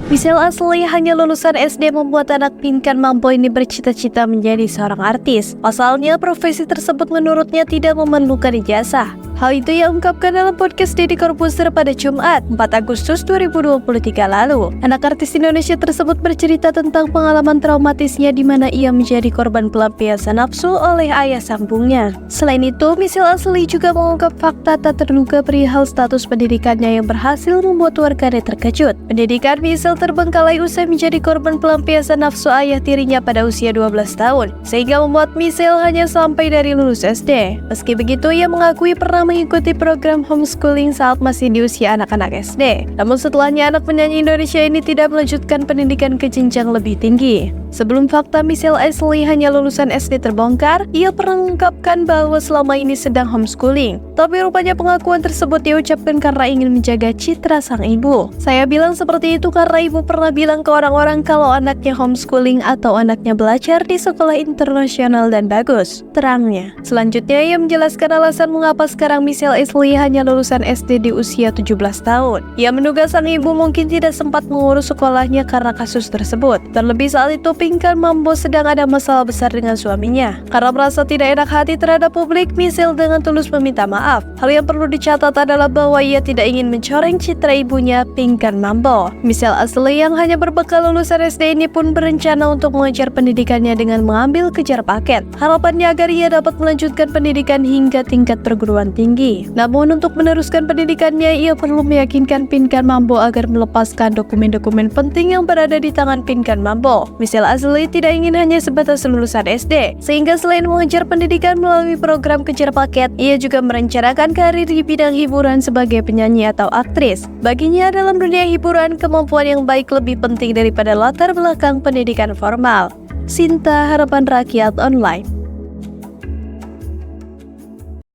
Michelle asli hanya lulusan SD membuat anak Pinkan Mambo ini bercita-cita menjadi seorang artis. Pasalnya, profesi tersebut menurutnya tidak memerlukan ijazah. Hal itu ia ungkapkan dalam podcast Deddy Corbuzier pada Jumat, 4 Agustus 2023 lalu. Anak artis Indonesia tersebut bercerita tentang pengalaman traumatisnya di mana ia menjadi korban pelampiasan nafsu oleh ayah sambungnya. Selain itu, Michelle asli juga mengungkap fakta tak terduga perihal status pendidikannya yang berhasil membuat warganet terkejut. Pendidikan Michelle terbengkalai usai menjadi korban pelampiasan nafsu ayah tirinya pada usia 12 tahun, sehingga membuat Michelle hanya sampai dari lulus SD. Meski begitu, ia mengakui pernah mengikuti program homeschooling saat masih di usia anak-anak SD. Namun setelahnya anak penyanyi Indonesia ini tidak melanjutkan pendidikan ke jenjang lebih tinggi. Sebelum fakta Michelle asli hanya lulusan SD terbongkar, ia pernah mengungkapkan bahwa selama ini sedang homeschooling. Tapi rupanya pengakuan tersebut diucapkan karena ingin menjaga citra sang ibu. Saya bilang seperti itu karena ibu pernah bilang ke orang-orang kalau anaknya homeschooling atau anaknya belajar di sekolah internasional dan bagus, terangnya. Selanjutnya ia menjelaskan alasan mengapa sekarang Michelle asli hanya lulusan SD di usia 17 tahun. Ia menduga sang ibu mungkin tidak sempat mengurus sekolahnya karena kasus tersebut. Terlebih saat itu Pinkan Mambo sedang ada masalah besar dengan suaminya. Karena merasa tidak enak hati terhadap publik, Michelle dengan tulus meminta maaf. Hal yang perlu dicatat adalah bahwa ia tidak ingin mencoreng citra ibunya, Pinkan Mambo. Michelle asli yang hanya berbekal lulusan SD ini pun berencana untuk mengejar pendidikannya dengan mengambil kejar paket. Harapannya agar ia dapat melanjutkan pendidikan hingga tingkat perguruan tinggi. Namun untuk meneruskan pendidikannya, ia perlu meyakinkan Pinkan Mambo agar melepaskan dokumen-dokumen penting yang berada di tangan Pinkan Mambo. Michelle asli tidak ingin hanya sebatas lulusan SD, sehingga selain mengejar pendidikan melalui program kejar paket, ia juga merencanakan karir di bidang hiburan sebagai penyanyi atau aktris. Baginya dalam dunia hiburan, kemampuan yang baik lebih penting daripada latar belakang pendidikan formal. Sinta, Harapan Rakyat Online.